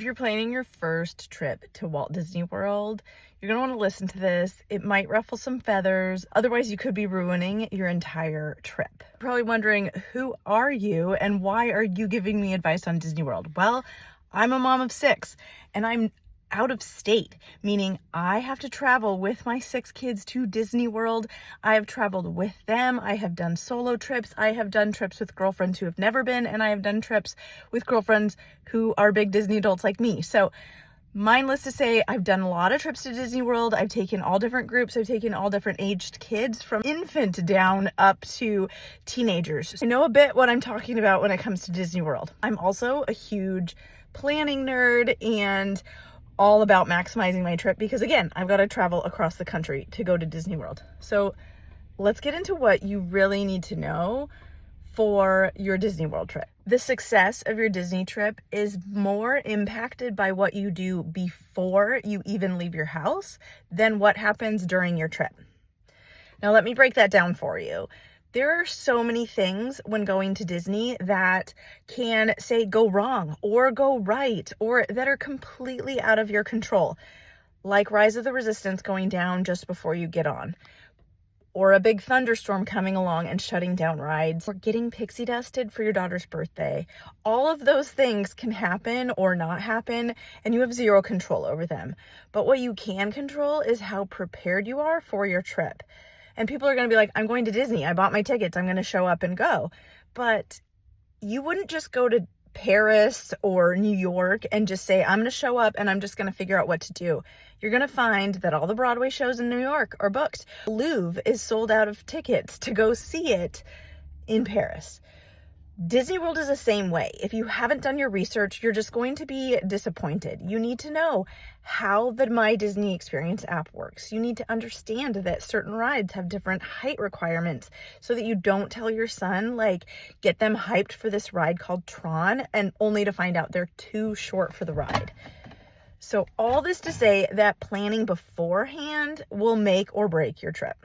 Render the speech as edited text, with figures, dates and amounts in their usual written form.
If you're planning your first trip to Walt Disney World, you're going to want to listen to this. It might ruffle some feathers. Otherwise, you could be ruining your entire trip. Probably wondering, who are you and why are you giving me advice on Disney World? Well, I'm a mom of 6 and I'm out of state, meaning I have to travel with my 6 kids to Disney World. I have traveled with them. I have done solo trips. I have done trips with girlfriends who have never been, and I have done trips with girlfriends who are big Disney adults like me. So mindless to say, I've done a lot of trips to Disney World. I've taken all different groups. I've taken all different aged kids from infant down up to teenagers. I know a bit what I'm talking about when it comes to Disney World. I'm also a huge planning nerd and all about maximizing my trip because, again, I've got to travel across the country to go to Disney World. So let's get into what you really need to know for your Disney World trip. The success of your Disney trip is more impacted by what you do before you even leave your house than what happens during your trip. Now, let me break that down for you. There are so many things when going to Disney that can, say, go wrong or go right, or that are completely out of your control, like Rise of the Resistance going down just before you get on, or a big thunderstorm coming along and shutting down rides, or getting pixie dusted for your daughter's birthday. All of those things can happen or not happen, and you have zero control over them. But what you can control is how prepared you are for your trip. And people are going to be like, I'm going to Disney. I bought my tickets. I'm going to show up and go. But you wouldn't just go to Paris or New York and just say, I'm going to show up and I'm just going to figure out what to do. You're going to find that all the Broadway shows in New York are booked. Louvre is sold out of tickets to go see it in Paris. Disney World is the same way. If you haven't done your research, you're just going to be disappointed. You need to know how the My Disney Experience app works. You need to understand that certain rides have different height requirements so that you don't tell your son, like, get them hyped for this ride called Tron and only to find out they're too short for the ride. So all this to say that planning beforehand will make or break your trip.